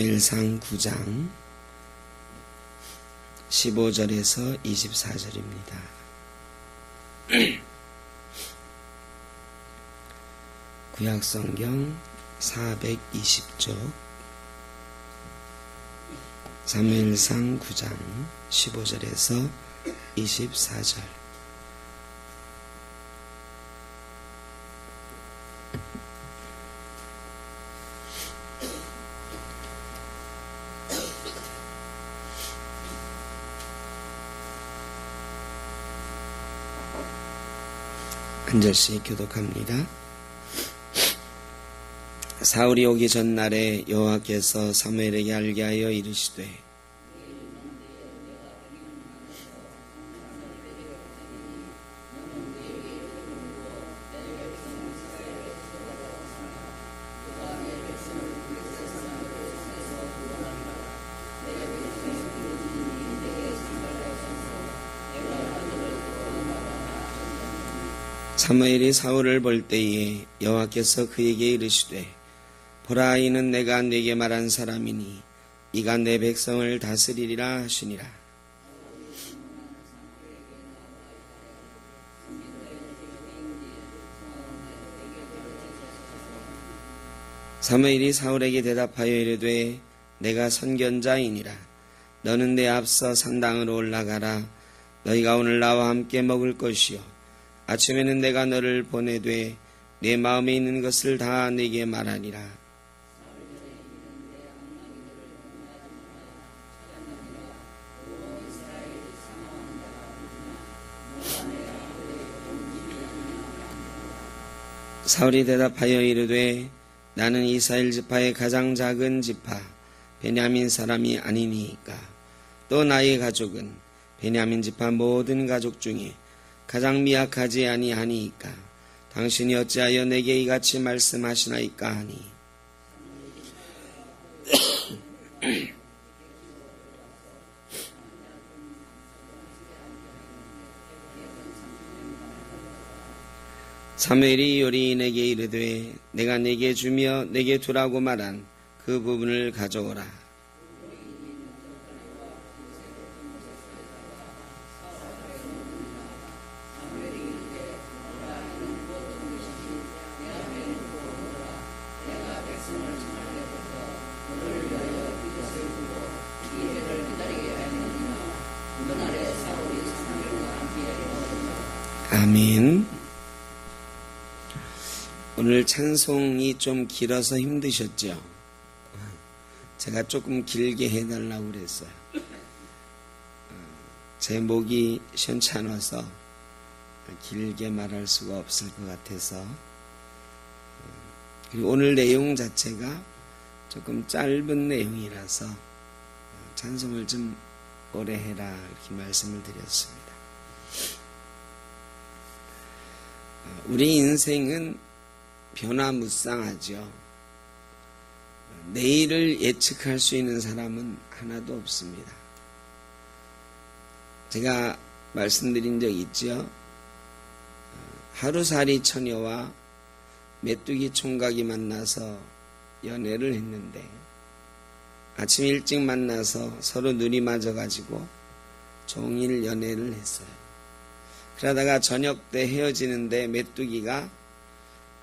사무엘상 9장 15절에서 24절입니다. 구약성경 420쪽 사무엘상 9장 15절에서 24절. 한 절씩 교독합니다. 사울이 오기 전날에 여호와께서 사무엘에게 알게 하여 이르시되 사무엘이 사울을 볼 때에 여호와께서 그에게 이르시되 보라, 이는 내가 네게 말한 사람이니 이가 내 백성을 다스리리라 하시니라. 사무엘이 사울에게 대답하여 이르되 내가 선견자이니라. 너는 내 앞서 산당으로 올라가라. 너희가 오늘 나와 함께 먹을 것이요 아침에는 내가 너를 보내되 내 마음에 있는 것을 다 네게 말하리라. 사울이 대답하여 이르되 나는 이스라엘 지파의 가장 작은 지파 베냐민 사람이 아니니까. 또 나의 가족은 베냐민 지파 모든 가족 중에 가장 미약하지 아니하니까. 당신이 어찌하여 내게 이같이 말씀하시나이까 하니. 사무엘이 요리인에게 이르되 내가 네게 주며 네게 두라고 말한 그 부분을 가져오라. 아멘. 오늘 찬송이 좀 길어서 힘드셨죠? 제가 조금 길게 해달라고 그랬어요. 제 목이 시원찮아서 길게 말할 수가 없을 것 같아서. 그리고 오늘 내용 자체가 조금 짧은 내용이라서 찬송을 좀 오래 해라 이렇게 말씀을 드렸습니다. 우리 인생은 변화무쌍하죠. 내일을 예측할 수 있는 사람은 하나도 없습니다. 제가 말씀드린 적 있죠. 하루살이 처녀와 메뚜기 총각이 만나서 연애를 했는데 아침 일찍 만나서 서로 눈이 맞아가지고 종일 연애를 했어요. 그러다가 저녁 때 헤어지는데 메뚜기가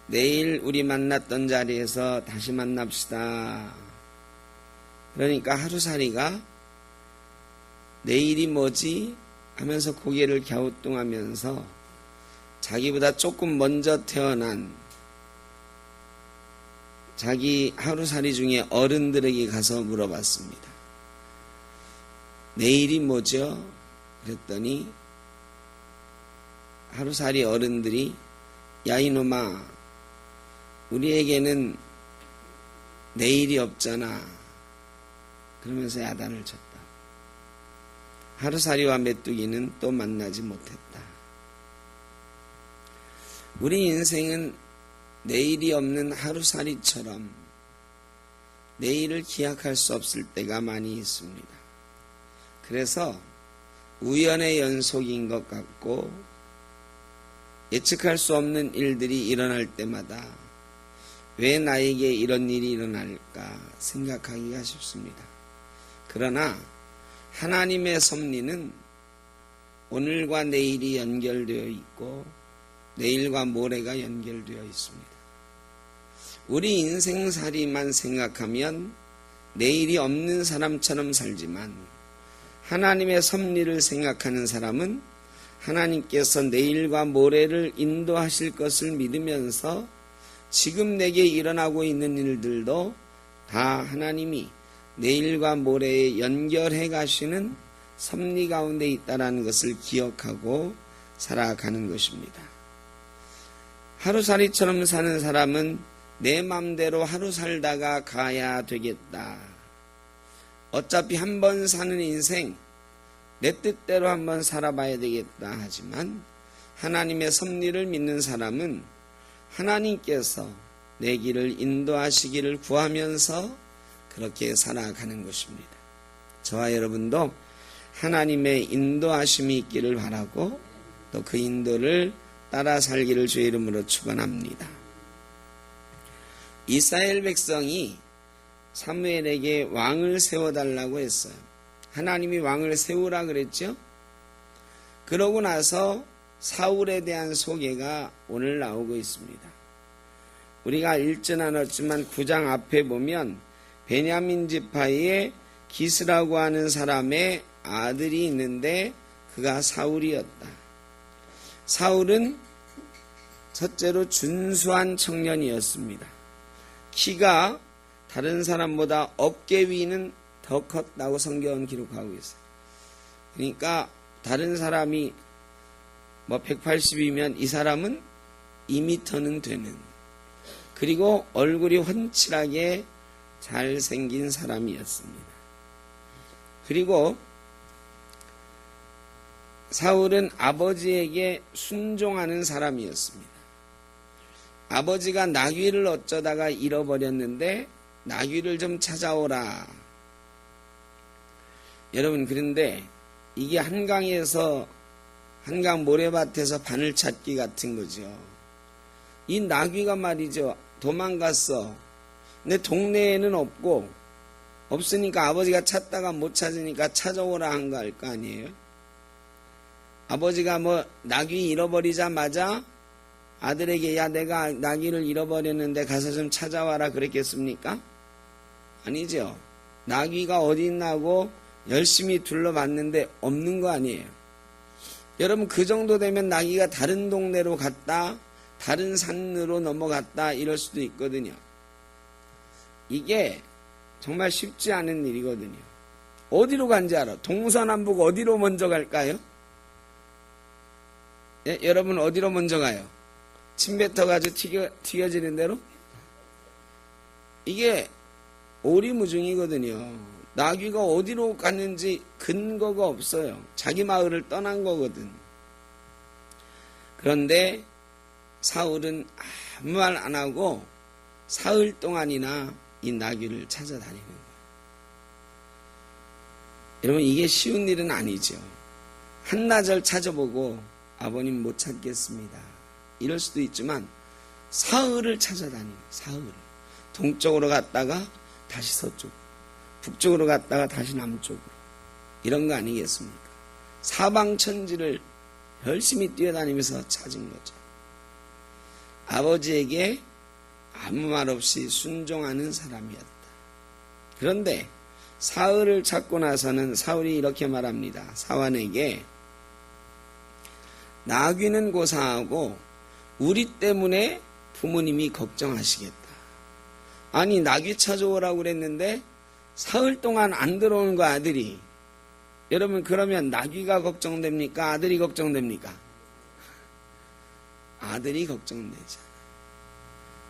내일 우리 만났던 자리에서 다시 만납시다. 그러니까 하루살이가 내일이 뭐지? 하면서 고개를 갸우뚱하면서 자기보다 조금 먼저 태어난 자기 하루살이 중에 어른들에게 가서 물어봤습니다. 내일이 뭐죠? 그랬더니 하루살이 어른들이 야 이놈아, 우리에게는 내일이 없잖아. 그러면서 야단을 쳤다. 하루살이와 메뚜기는 또 만나지 못했다. 우리 인생은 내일이 없는 하루살이처럼 내일을 기약할 수 없을 때가 많이 있습니다. 그래서 우연의 연속인 것 같고 예측할 수 없는 일들이 일어날 때마다 왜 나에게 이런 일이 일어날까 생각하기가 쉽습니다. 그러나 하나님의 섭리는 오늘과 내일이 연결되어 있고 내일과 모레가 연결되어 있습니다. 우리 인생살이만 생각하면 내일이 없는 사람처럼 살지만 하나님의 섭리를 생각하는 사람은 하나님께서 내일과 모레를 인도하실 것을 믿으면서 지금 내게 일어나고 있는 일들도 다 하나님이 내일과 모레에 연결해 가시는 섭리 가운데 있다는 것을 기억하고 살아가는 것입니다. 하루살이처럼 사는 사람은 내 맘대로 하루 살다가 가야 되겠다. 어차피 한 번 사는 인생 내 뜻대로 한번 살아봐야 되겠다 하지만 하나님의 섭리를 믿는 사람은 하나님께서 내 길을 인도하시기를 구하면서 그렇게 살아가는 것입니다. 저와 여러분도 하나님의 인도하심이 있기를 바라고 또 그 인도를 따라 살기를 주의 이름으로 축원합니다. 이스라엘 백성이 사무엘에게 왕을 세워달라고 했어요. 하나님이 왕을 세우라 그랬죠. 그러고 나서 사울에 대한 소개가 오늘 나오고 있습니다. 우리가 읽지는 않았지만 9장 앞에 보면 베냐민 지파의 기스라고 하는 사람의 아들이 있는데 그가 사울이었다. 사울은 첫째로 준수한 청년이었습니다. 키가 다른 사람보다 어깨 위는 더 컸다고 성경은 기록하고 있어요. 그러니까 다른 사람이 180이면 이 사람은 2m는 되는, 그리고 얼굴이 훤칠하게 잘생긴 사람이었습니다. 그리고 사울은 아버지에게 순종하는 사람이었습니다. 아버지가 나귀를 어쩌다가 잃어버렸는데 나귀를 좀 찾아오라. 여러분, 그런데 이게 한강 모래밭에서 바늘 찾기 같은 거죠. 이 나귀가 말이죠, 도망갔어. 내 동네에는 없으니까 아버지가 찾다가 못 찾으니까 찾아오라 한 거 알 거 아니에요. 아버지가 나귀 잃어버리자마자 아들에게 야, 내가 나귀를 잃어버렸는데 가서 좀 찾아와라 그랬겠습니까? 아니죠. 나귀가 어디 있나고 열심히 둘러봤는데 없는 거 아니에요. 여러분, 그 정도 되면 나귀가 다른 동네로 갔다, 다른 산으로 넘어갔다 이럴 수도 있거든요. 이게 정말 쉽지 않은 일이거든요. 어디로 간지 알아? 동서남북 어디로 먼저 갈까요? 예, 여러분 어디로 먼저 가요? 침 뱉어가지고 튀겨지는 대로? 이게 오리무중이거든요. 나귀가 어디로 갔는지 근거가 없어요. 자기 마을을 떠난 거거든. 그런데 사울은 아무 말 안 하고 사흘 동안이나 이 나귀를 찾아다니는 거예요. 여러분, 이게 쉬운 일은 아니죠. 한나절 찾아보고 아버님 못 찾겠습니다 이럴 수도 있지만 사흘을 찾아다니는, 사흘을 동쪽으로 갔다가 다시 서쪽, 북쪽으로 갔다가 다시 남쪽으로, 이런 거 아니겠습니까? 사방천지를 열심히 뛰어다니면서 찾은 거죠. 아버지에게 아무 말 없이 순종하는 사람이었다. 그런데 사울을 찾고 나서는 사울이 이렇게 말합니다. 사환에게 나귀는 고사하고 우리 때문에 부모님이 걱정하시겠다. 아니, 나귀 찾아오라고 그랬는데 사흘 동안 안 들어오는 거 아들이. 여러분, 그러면 나귀가 걱정됩니까? 아들이 걱정됩니까? 아들이 걱정되잖아.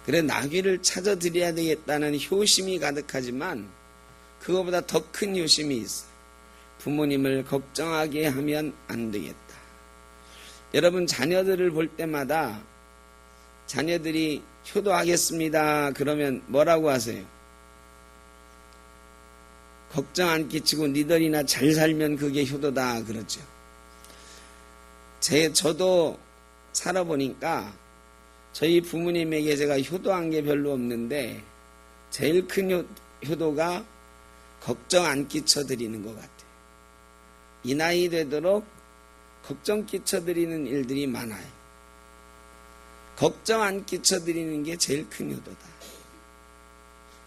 그래, 나귀를 찾아드려야 되겠다는 효심이 가득하지만 그거보다 더 큰 효심이 있어. 부모님을 걱정하게 하면 안 되겠다. 여러분, 자녀들을 볼 때마다 자녀들이 효도하겠습니다 그러면 뭐라고 하세요? 걱정 안 끼치고 니들이나 잘 살면 그게 효도다 그러죠. 저도 살아보니까 저희 부모님에게 제가 효도한 게 별로 없는데 제일 큰 효도가 걱정 안 끼쳐드리는 것 같아요. 이 나이 되도록 걱정 끼쳐드리는 일들이 많아요. 걱정 안 끼쳐드리는 게 제일 큰 효도다.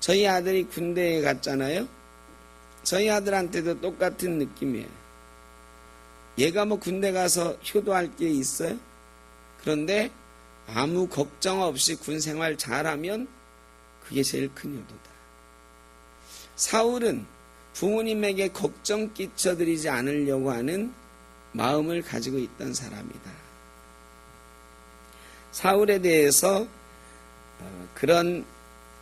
저희 아들이 군대에 갔잖아요. 저희 아들한테도 똑같은 느낌이에요. 얘가 뭐 군대 가서 효도할 게 있어요? 그런데 아무 걱정 없이 군 생활 잘하면 그게 제일 큰 효도다. 사울은 부모님에게 걱정 끼쳐드리지 않으려고 하는 마음을 가지고 있던 사람이다. 사울에 대해서 그런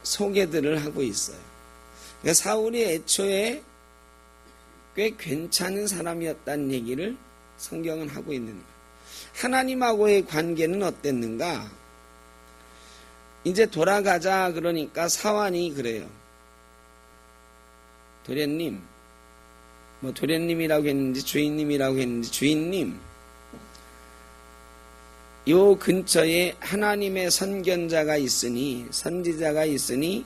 소개들을 하고 있어요. 그러니까 사울이 애초에 꽤 괜찮은 사람이었다는 얘기를 성경은 하고 있는 거예요. 하나님하고의 관계는 어땠는가? 이제 돌아가자 그러니까 사환이 그래요. 도련님, 뭐 도련님이라고 했는지 주인님이라고 했는지 주인님, 요 근처에 하나님의 선견자가 있으니 선지자가 있으니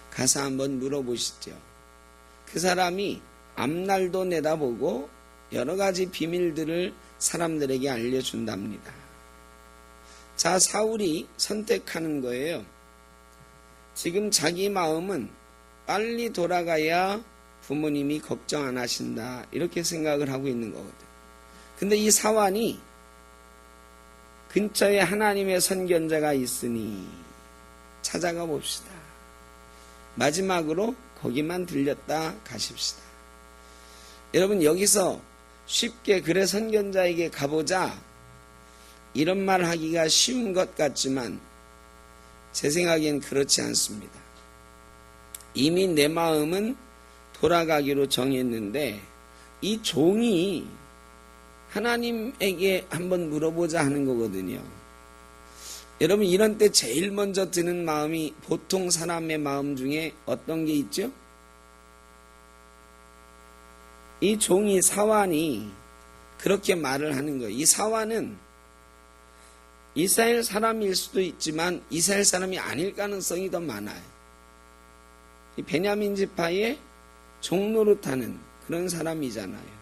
가서 한번 물어보시죠. 그 사람이 앞날도 내다보고 여러 가지 비밀들을 사람들에게 알려준답니다. 자, 사울이 선택하는 거예요. 지금 자기 마음은 빨리 돌아가야 부모님이 걱정 안 하신다 이렇게 생각을 하고 있는 거거든. 근데 이 사환이 근처에 하나님의 선견자가 있으니 찾아가 봅시다. 마지막으로 거기만 들렸다 가십시다. 여러분, 여기서 쉽게 그래 선견자에게 가보자 이런 말 하기가 쉬운 것 같지만 제 생각엔 그렇지 않습니다. 이미 내 마음은 돌아가기로 정했는데 이 종이 하나님에게 한번 물어보자 하는 거거든요. 여러분, 이런 때 제일 먼저 드는 마음이 보통 사람의 마음 중에 어떤 게 있죠? 이 종이 사환이 그렇게 말을 하는 거예요. 이 사환은 이스라엘 사람일 수도 있지만 이스라엘 사람이 아닐 가능성이 더 많아요. 이 베냐민 지파의 종노릇하는 그런 사람이잖아요.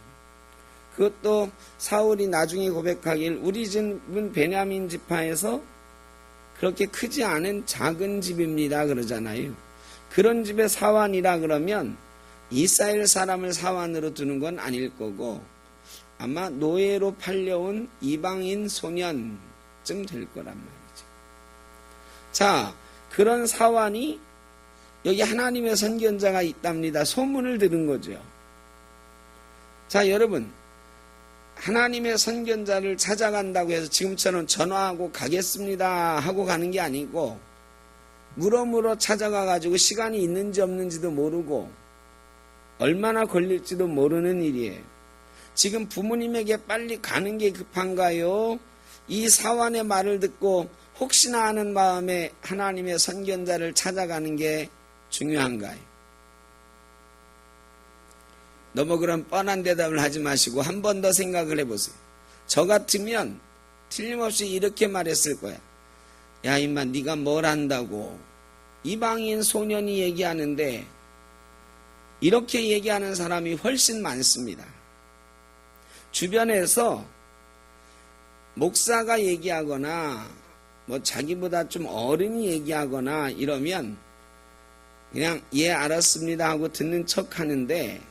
그것도 사울이 나중에 고백하길 우리 집은 베냐민 지파에서 그렇게 크지 않은 작은 집입니다 그러잖아요. 그런 집의 사환이라 그러면 이스라엘 사람을 사환으로 두는 건 아닐 거고 아마 노예로 팔려온 이방인 소년쯤 될 거란 말이죠. 자, 그런 사환이 여기 하나님의 선견자가 있답니다. 소문을 들은 거죠. 자, 여러분, 하나님의 선견자를 찾아간다고 해서 지금처럼 전화하고 가겠습니다 하고 가는 게 아니고 물어물어 찾아가 가지고 시간이 있는지 없는지도 모르고 얼마나 걸릴지도 모르는 일이에요. 지금 부모님에게 빨리 가는 게 급한가요? 이 사환의 말을 듣고 혹시나 하는 마음에 하나님의 선견자를 찾아가는 게 중요한가요? 너무 그런 뻔한 대답을 하지 마시고 한 번 더 생각을 해보세요. 저 같으면 틀림없이 이렇게 말했을 거야. 야, 임마, 네가 뭘 안다고. 이방인 소년이 얘기하는데 이렇게 얘기하는 사람이 훨씬 많습니다. 주변에서 목사가 얘기하거나 뭐 자기보다 좀 어른이 얘기하거나 이러면 그냥 예 알았습니다 하고 듣는 척 하는데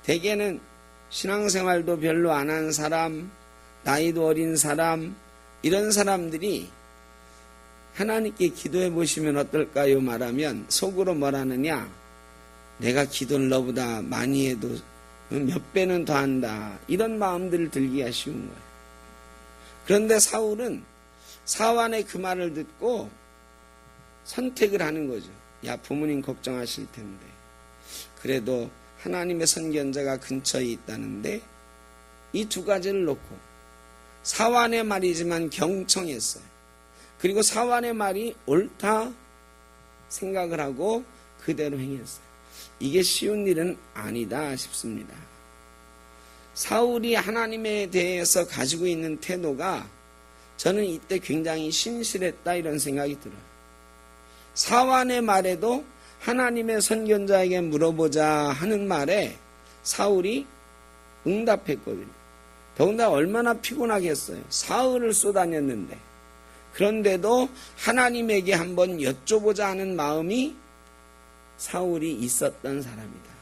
대개는 신앙생활도 별로 안 한 사람, 나이도 어린 사람, 이런 사람들이 하나님께 기도해 보시면 어떨까요? 말하면 속으로 뭐라느냐? 내가 기도를 너보다 많이 해도 몇 배는 더 한다. 이런 마음들을 들기가 쉬운 거예요. 그런데 사울은 사환의 그 말을 듣고 선택을 하는 거죠. 야, 부모님 걱정하실 텐데. 그래도 하나님의 선견자가 근처에 있다는데 이 두 가지를 놓고 사환의 말이지만 경청했어요. 그리고 사환의 말이 옳다 생각을 하고 그대로 행했어요. 이게 쉬운 일은 아니다 싶습니다. 사울이 하나님에 대해서 가지고 있는 태도가 저는 이때 굉장히 신실했다 이런 생각이 들어요. 사완의 말에도 하나님의 선견자에게 물어보자 하는 말에 사울이 응답했거든요. 더군다나 얼마나 피곤하겠어요. 사흘을 쏘다녔는데. 그런데도 하나님에게 한번 여쭤보자 하는 마음이 사울이 있었던 사람이다.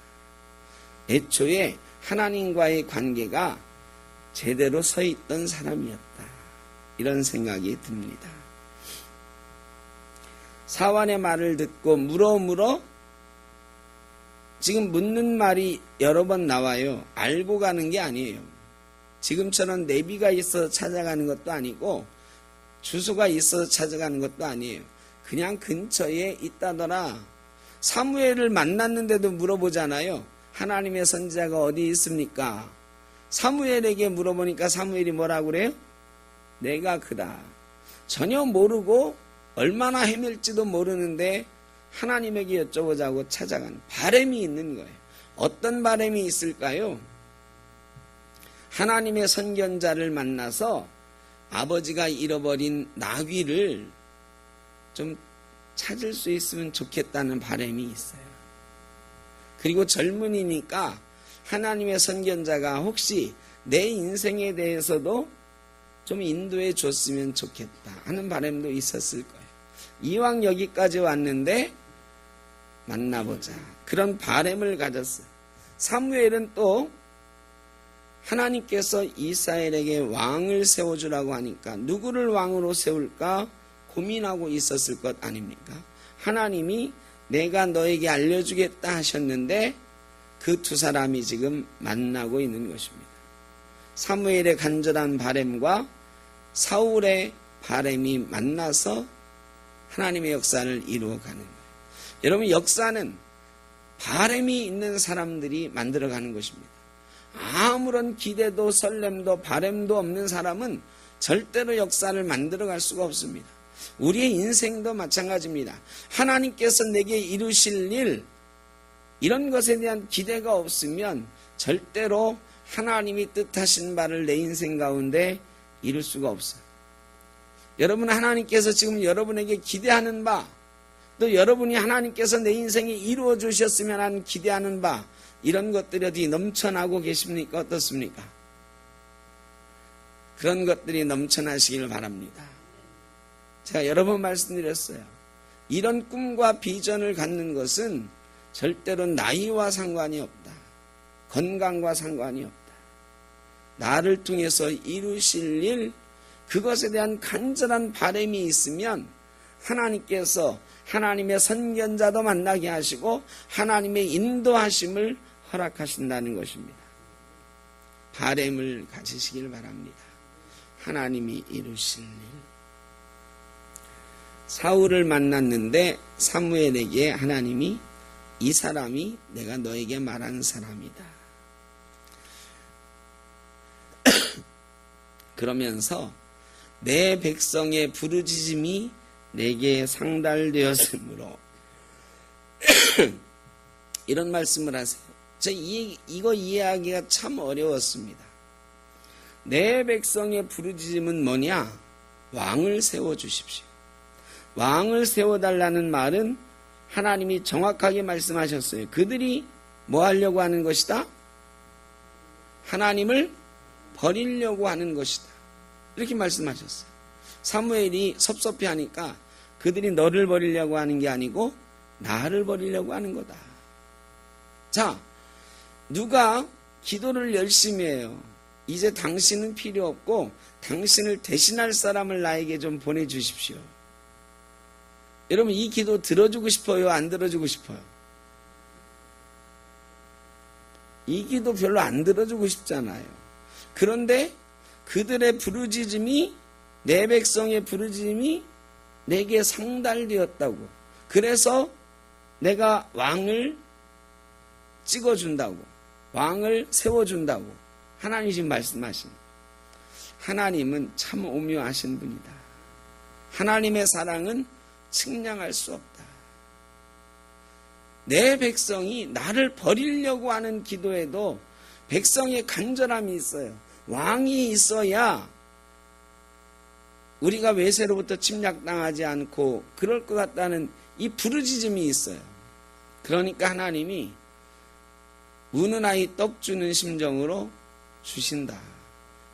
애초에 하나님과의 관계가 제대로 서 있던 사람이었다. 이런 생각이 듭니다. 사완의 말을 듣고 물어 지금 묻는 말이 여러 번 나와요. 알고 가는 게 아니에요. 지금처럼 내비가 있어서 찾아가는 것도 아니고 주소가 있어서 찾아가는 것도 아니에요. 그냥 근처에 있다더라. 사무엘을 만났는데도 물어보잖아요. 하나님의 선지자가 어디 있습니까? 사무엘에게 물어보니까 사무엘이 뭐라고 그래요? 내가 그다. 전혀 모르고 얼마나 헤맬지도 모르는데 하나님에게 여쭤보자고 찾아간 바람이 있는 거예요. 어떤 바람이 있을까요? 하나님의 선견자를 만나서 아버지가 잃어버린 나귀를 좀 찾을 수 있으면 좋겠다는 바람이 있어요. 그리고 젊은이니까 하나님의 선견자가 혹시 내 인생에 대해서도 좀 인도해 줬으면 좋겠다 하는 바람도 있었을 거예요. 이왕 여기까지 왔는데 만나보자. 그런 바람을 가졌어요. 사무엘은 또 하나님께서 이스라엘에게 왕을 세워주라고 하니까 누구를 왕으로 세울까 고민하고 있었을 것 아닙니까? 하나님이 내가 너에게 알려주겠다 하셨는데 그 두 사람이 지금 만나고 있는 것입니다. 사무엘의 간절한 바람과 사울의 바람이 만나서 하나님의 역사를 이루어가는 거예요. 여러분, 역사는 바람이 있는 사람들이 만들어가는 것입니다. 아무런 기대도 설렘도 바람도 없는 사람은 절대로 역사를 만들어갈 수가 없습니다. 우리의 인생도 마찬가지입니다. 하나님께서 내게 이루실 일, 이런 것에 대한 기대가 없으면 절대로 하나님이 뜻하신 바를 내 인생 가운데 이룰 수가 없어요. 여러분, 하나님께서 지금 여러분에게 기대하는 바, 또 여러분이 하나님께서 내 인생에 이루어 주셨으면 하는 기대하는 바, 이런 것들이 어디 넘쳐나고 계십니까? 어떻습니까? 그런 것들이 넘쳐나시길 바랍니다. 제가 여러 번 말씀드렸어요. 이런 꿈과 비전을 갖는 것은 절대로 나이와 상관이 없다. 건강과 상관이 없다. 나를 통해서 이루실 일, 그것에 대한 간절한 바람이 있으면 하나님께서 하나님의 선견자도 만나게 하시고 하나님의 인도하심을 허락하신다는 것입니다. 바람을 가지시길 바랍니다. 하나님이 이루실 일. 사울을 만났는데 사무엘에게 하나님이 이 사람이 내가 너에게 말한 사람이다. 그러면서 내 백성의 부르짖음이 내게 상달되었으므로 이런 말씀을 하세요. 이거 이해하기가 참 어려웠습니다. 내 백성의 부르짖음은 뭐냐? 왕을 세워주십시오. 왕을 세워달라는 말은 하나님이 정확하게 말씀하셨어요. 그들이 뭐 하려고 하는 것이다? 하나님을 버리려고 하는 것이다. 이렇게 말씀하셨어요. 사무엘이 섭섭해하니까 그들이 너를 버리려고 하는 게 아니고 나를 버리려고 하는 거다. 자, 누가 기도를 열심히 해요. 이제 당신은 필요 없고 당신을 대신할 사람을 나에게 좀 보내주십시오. 여러분, 이 기도 들어주고 싶어요? 안 들어주고 싶어요? 이 기도 별로 안 들어주고 싶잖아요. 그런데 그들의 부르짖음이, 내 백성의 부르짖음이 내게 상달되었다고. 그래서 내가 왕을 찍어준다고, 왕을 세워준다고 하나님이 지금 말씀하십니다. 하나님은 참 오묘하신 분이다. 하나님의 사랑은 측량할 수 없다. 내 백성이 나를 버리려고 하는 기도에도 백성의 간절함이 있어요. 왕이 있어야 우리가 외세로부터 침략당하지 않고 그럴 것 같다는 이 부르짖음이 있어요. 그러니까 하나님이 우는 아이 떡 주는 심정으로 주신다.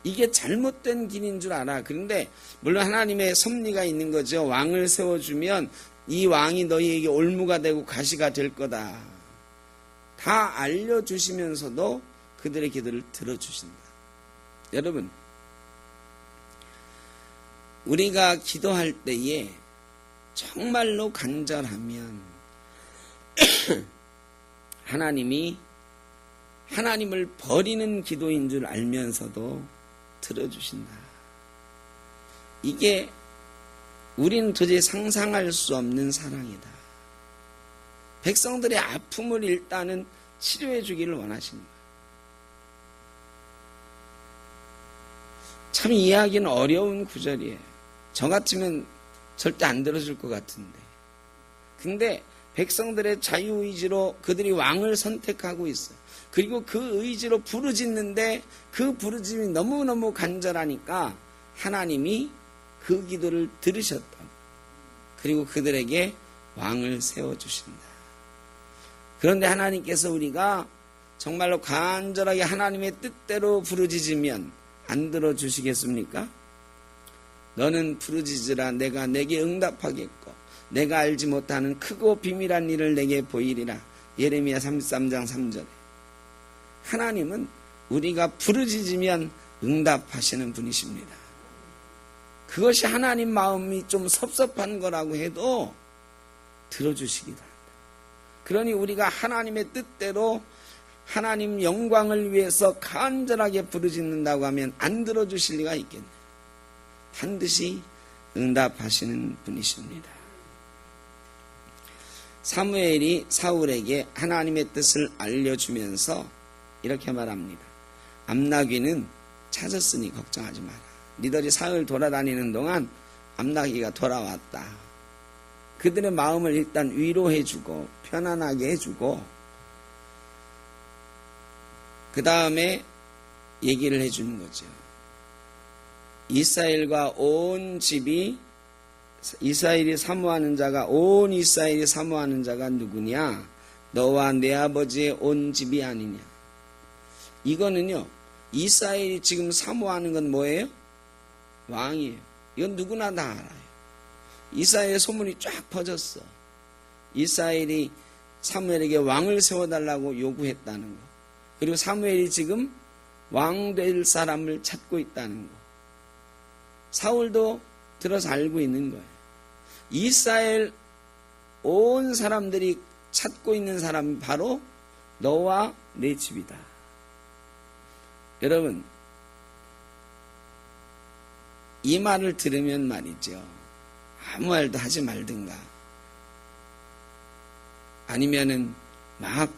이게 잘못된 길인 줄 알아. 그런데 물론 하나님의 섭리가 있는 거죠. 왕을 세워주면 이 왕이 너희에게 올무가 되고 가시가 될 거다. 다 알려주시면서도 그들의 기도를 들어주신다. 여러분, 우리가 기도할 때에 정말로 간절하면 하나님이 하나님을 버리는 기도인 줄 알면서도 들어주신다. 이게 우리는 도저히 상상할 수 없는 사랑이다. 백성들의 아픔을 일단은 치료해 주기를 원하십니다. 참 이해하기는 어려운 구절이에요. 저 같으면 절대 안 들어줄 것 같은데. 근데 백성들의 자유의지로 그들이 왕을 선택하고 있어요. 그리고 그 의지로 부르짖는데 그 부르짖음이 너무너무 간절하니까 하나님이 그 기도를 들으셨다. 그리고 그들에게 왕을 세워주신다. 그런데 하나님께서 우리가 정말로 간절하게 하나님의 뜻대로 부르짖으면 안 들어주시겠습니까? 너는 부르짖으라 내가 내게 응답하겠고 내가 알지 못하는 크고 비밀한 일을 내게 보이리라. 예레미야 33장 3절에 하나님은 우리가 부르짖으면 응답하시는 분이십니다. 그것이 하나님 마음이 좀 섭섭한 거라고 해도 들어주시기도 합니다. 그러니 우리가 하나님의 뜻대로 하나님 영광을 위해서 간절하게 부르짖는다고 하면 안 들어주실 리가 있겠네요. 반드시 응답하시는 분이십니다. 사무엘이 사울에게 하나님의 뜻을 알려주면서 이렇게 말합니다. 암나귀는 찾았으니 걱정하지 마라. 니들이 사흘 돌아다니는 동안 암나귀가 돌아왔다. 그들의 마음을 일단 위로해주고 편안하게 해주고 그 다음에 얘기를 해주는 거죠. 이스라엘과 온 집이 이스라엘이 사모하는 자가 온 이스라엘이 사모하는 자가 누구냐? 너와 내 아버지의 온 집이 아니냐? 이거는요. 이스라엘이 지금 사모하는 건 뭐예요? 왕이에요. 이건 누구나 다 알아요. 이스라엘의 소문이 쫙 퍼졌어. 이스라엘이 사무엘에게 왕을 세워달라고 요구했다는 거. 그리고 사무엘이 지금 왕 될 사람을 찾고 있다는 거. 사울도 들어서 알고 있는 거예요. 이스라엘 온 사람들이 찾고 있는 사람이 바로 너와 내 집이다. 여러분, 이 말을 들으면 말이죠. 아무 말도 하지 말든가. 아니면은 막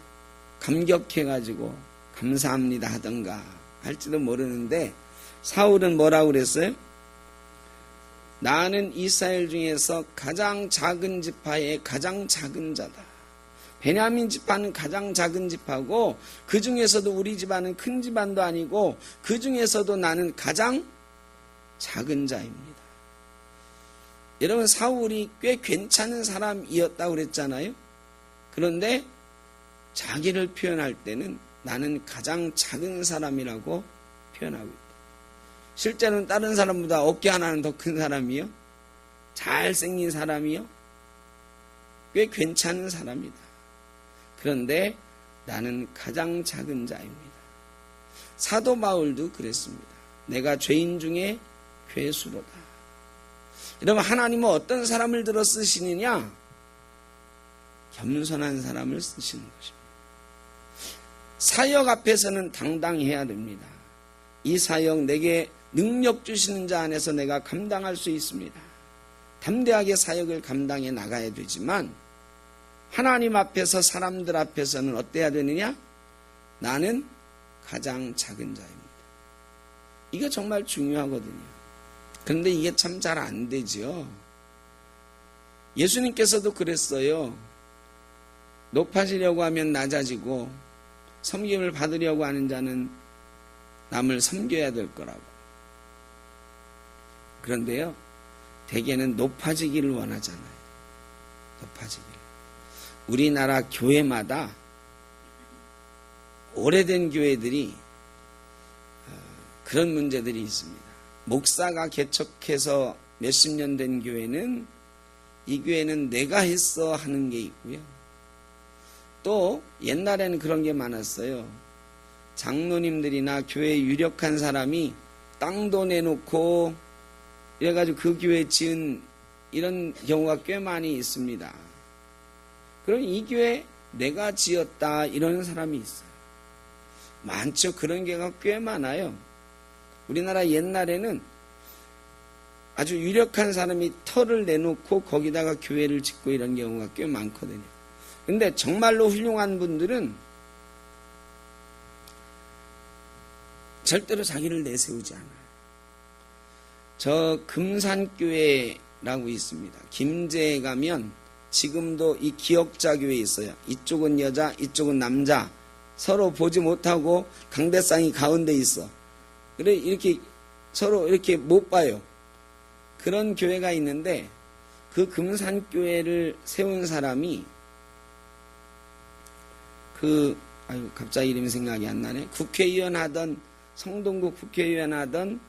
감격해가지고 감사합니다 하던가 할지도 모르는데 사울은 뭐라고 그랬어요? 나는 이스라엘 중에서 가장 작은 지파의 가장 작은 자다. 베냐민 지파는 가장 작은 지파고 그 중에서도 우리 집안은 큰 집안도 아니고 그 중에서도 나는 가장 작은 자입니다. 여러분 사울이 꽤 괜찮은 사람이었다고 그랬잖아요. 그런데 자기를 표현할 때는 나는 가장 작은 사람이라고 표현하고 있다. 실제로는 다른 사람보다 어깨 하나는 더 큰 사람이요. 잘생긴 사람이요. 꽤 괜찮은 사람이다. 그런데 나는 가장 작은 자입니다. 사도 바울도 그랬습니다. 내가 죄인 중에 괴수로다. 여러분 하나님은 어떤 사람을 들어 쓰시느냐? 겸손한 사람을 쓰시는 것입니다. 사역 앞에서는 당당해야 됩니다. 이 사역 내게 능력 주시는 자 안에서 내가 감당할 수 있습니다. 담대하게 사역을 감당해 나가야 되지만 하나님 앞에서 사람들 앞에서는 어때야 되느냐? 나는 가장 작은 자입니다. 이거 정말 중요하거든요. 그런데 이게 참 잘 안 되죠. 예수님께서도 그랬어요. 높아지려고 하면 낮아지고 섬김을 받으려고 하는 자는 남을 섬겨야 될 거라고. 그런데요, 대개는 높아지기를 원하잖아요. 높아지기를. 우리나라 교회마다 오래된 교회들이 그런 문제들이 있습니다. 목사가 개척해서 몇십 년 된 교회는 이 교회는 내가 했어 하는 게 있고요. 또 옛날에는 그런 게 많았어요. 장로님들이나 교회에 유력한 사람이 땅도 내놓고 이래가지고 그 교회 지은 이런 경우가 꽤 많이 있습니다. 그럼 이 교회 내가 지었다 이러는 사람이 있어요. 많죠. 그런 경우가 꽤 많아요. 우리나라 옛날에는 아주 유력한 사람이 터를 내놓고 거기다가 교회를 짓고 이런 경우가 꽤 많거든요. 근데 정말로 훌륭한 분들은 절대로 자기를 내세우지 않아요. 저 금산교회라고 있습니다. 김제에 가면 지금도 이 기역자교회 있어요. 이쪽은 여자, 이쪽은 남자. 서로 보지 못하고 강대상이 가운데 있어. 그래 이렇게 서로 이렇게 못 봐요. 그런 교회가 있는데 그 금산교회를 세운 사람이 갑자기 이름이 생각이 안 나네. 국회의원 하던 성동구 국회의원 하던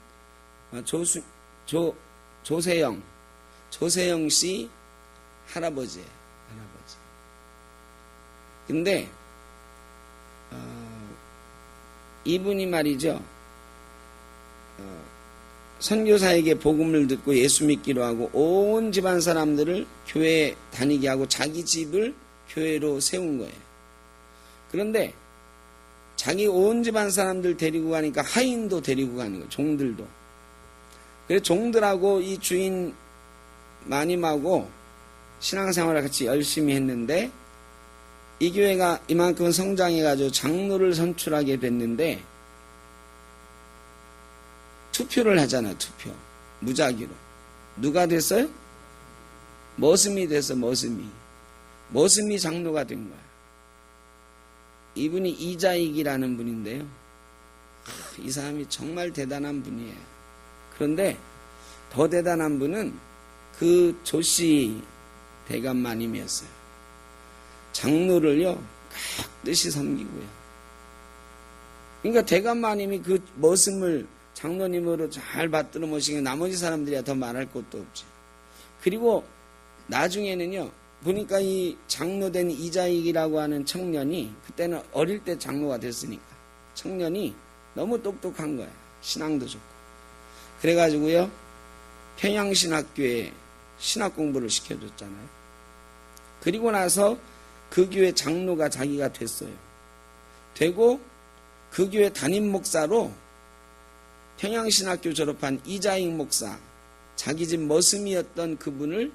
조세영 씨 할아버지예요. 할아버지. 근데 이분이 말이죠. 선교사에게 복음을 듣고 예수 믿기로 하고 온 집안 사람들을 교회 다니게 하고 자기 집을 교회로 세운 거예요. 그런데 자기 온 집안 사람들 데리고 가니까 하인도 데리고 가는 거예요. 종들도. 그래서 종들하고 이 주인 마님하고 신앙생활을 같이 열심히 했는데 이 교회가 이만큼 성장해가지고 장로를 선출하게 됐는데 투표를 하잖아요. 투표. 무작위로. 누가 됐어요? 머슴이 돼서 머슴이 장로가 된 거야. 이분이 이자익이라는 분인데요. 이 사람이 정말 대단한 분이에요. 그런데 더 대단한 분은 그 조씨 대감마님이었어요. 장로를요 깍듯이 섬기고요. 그러니까 대감마님이 그 머슴을 장로님으로 잘 받들어 모시고 나머지 사람들이야 더 말할 것도 없지. 그리고 나중에는요 보니까 이 장로된 이자익이라고 하는 청년이 그때는 어릴 때 장로가 됐으니까 청년이 너무 똑똑한 거야. 신앙도 좋고. 그래가지고요 평양신학교에 신학 공부를 시켜줬잖아요. 그리고 나서 그 교회 장로가 자기가 됐어요. 되고 그 교회 담임 목사로 평양신학교 졸업한 이자익 목사, 자기 집 머슴이었던 그분을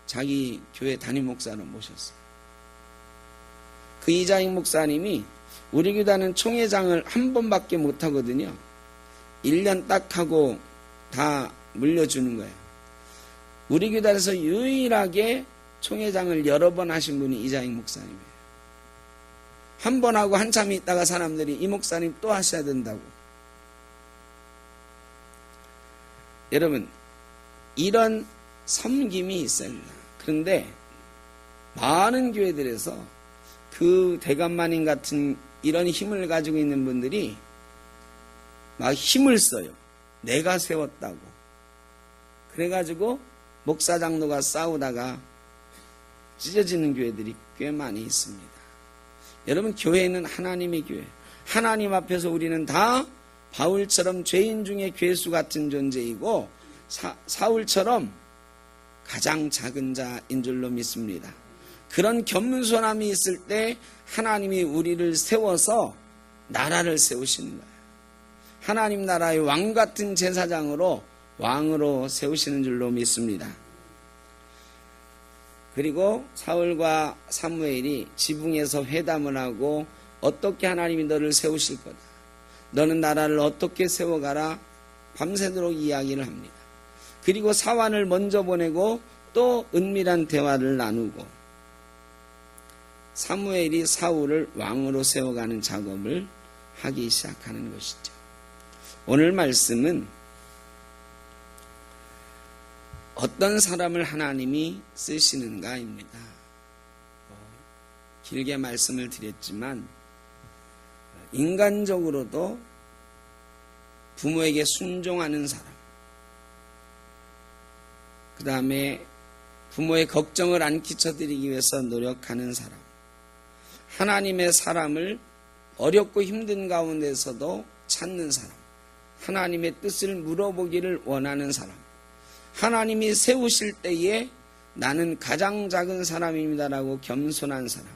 자기 교회 담임 목사로 모셨어요. 그 이자익 목사님이 우리 교단은 총회장을 한 번밖에 못 하거든요. 1년 딱 하고 다 물려주는 거예요. 우리 교단에서 유일하게 총회장을 여러 번 하신 분이 이자익 목사님이에요. 한 번 하고 한참 있다가 사람들이 이 목사님 또 하셔야 된다고. 여러분 이런 섬김이 있어야 합니다. 그런데 많은 교회들에서 그 대감마님 같은 이런 힘을 가지고 있는 분들이 막 힘을 써요. 내가 세웠다고. 그래가지고 목사 장로가 싸우다가 찢어지는 교회들이 꽤 많이 있습니다. 여러분 교회는 하나님의 교회. 하나님 앞에서 우리는 다 바울처럼 죄인 중에 괴수 같은 존재이고 사울처럼 가장 작은 자인 줄로 믿습니다. 그런 겸손함이 있을 때 하나님이 우리를 세워서 나라를 세우시는 거예요. 하나님 나라의 왕 같은 제사장으로 왕으로 세우시는 줄로 믿습니다. 그리고 사울과 사무엘이 지붕에서 회담을 하고 어떻게 하나님이 너를 세우실 거다. 너는 나라를 어떻게 세워가라. 밤새도록 이야기를 합니다. 그리고 사환을 먼저 보내고 또 은밀한 대화를 나누고 사무엘이 사울을 왕으로 세워가는 작업을 하기 시작하는 것이죠. 오늘 말씀은 어떤 사람을 하나님이 쓰시는가입니다. 길게 말씀을 드렸지만 인간적으로도 부모에게 순종하는 사람, 그 다음에 부모의 걱정을 안 끼쳐드리기 위해서 노력하는 사람, 하나님의 사람을 어렵고 힘든 가운데서도 찾는 사람, 하나님의 뜻을 물어보기를 원하는 사람, 하나님이 세우실 때에 나는 가장 작은 사람입니다라고 겸손한 사람,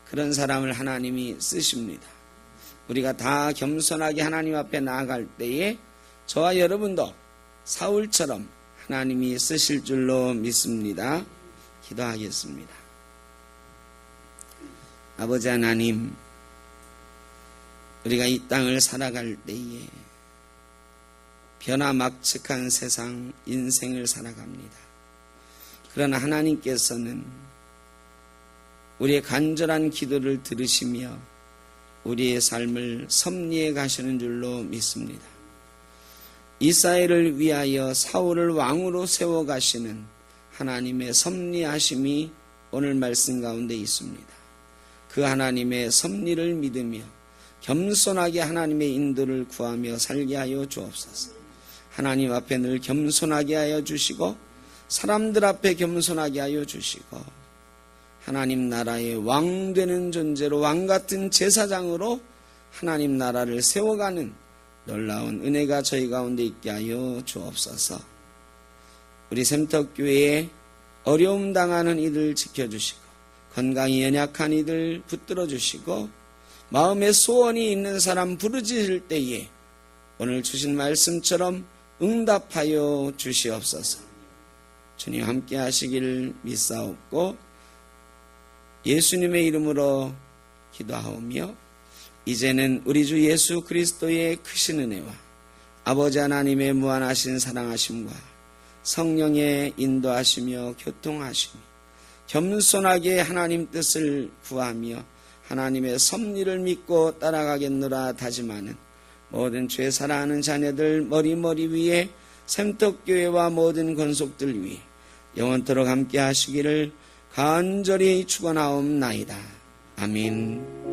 그런 사람을 하나님이 쓰십니다. 우리가 다 겸손하게 하나님 앞에 나아갈 때에 저와 여러분도 사울처럼 하나님이 쓰실 줄로 믿습니다. 기도하겠습니다. 아버지 하나님, 우리가 이 땅을 살아갈 때에 변화막측한 세상 인생을 살아갑니다. 그러나 하나님께서는 우리의 간절한 기도를 들으시며 우리의 삶을 섭리해 가시는 줄로 믿습니다. 이스라엘을 위하여 사울을 왕으로 세워 가시는 하나님의 섭리하심이 오늘 말씀 가운데 있습니다. 그 하나님의 섭리를 믿으며 겸손하게 하나님의 인도를 구하며 살게 하여 주옵소서. 하나님 앞에 늘 겸손하게 하여 주시고 사람들 앞에 겸손하게 하여 주시고 하나님 나라의 왕 되는 존재로 왕같은 제사장으로 하나님 나라를 세워가는 놀라운 은혜가 저희 가운데 있게 하여 주옵소서. 우리 샘터교회에 어려움 당하는 이들 지켜주시고 건강이 연약한 이들 붙들어 주시고 마음에 소원이 있는 사람 부르짖을 때에 오늘 주신 말씀처럼 응답하여 주시옵소서. 주님 함께 하시기를 믿사옵고 예수님의 이름으로 기도하오며 이제는 우리 주 예수 그리스도의 크신 은혜와 아버지 하나님의 무한하신 사랑하심과 성령의 인도하시며 교통하시며 겸손하게 하나님 뜻을 구하며 하나님의 섭리를 믿고 따라가겠노라 다짐하는 모든 죄 사랑하는 자녀들 머리 위에 샘떡교회와 모든 권속들 위에 영원토록 함께 하시기를 간절히 축원하옵나이다. 아멘.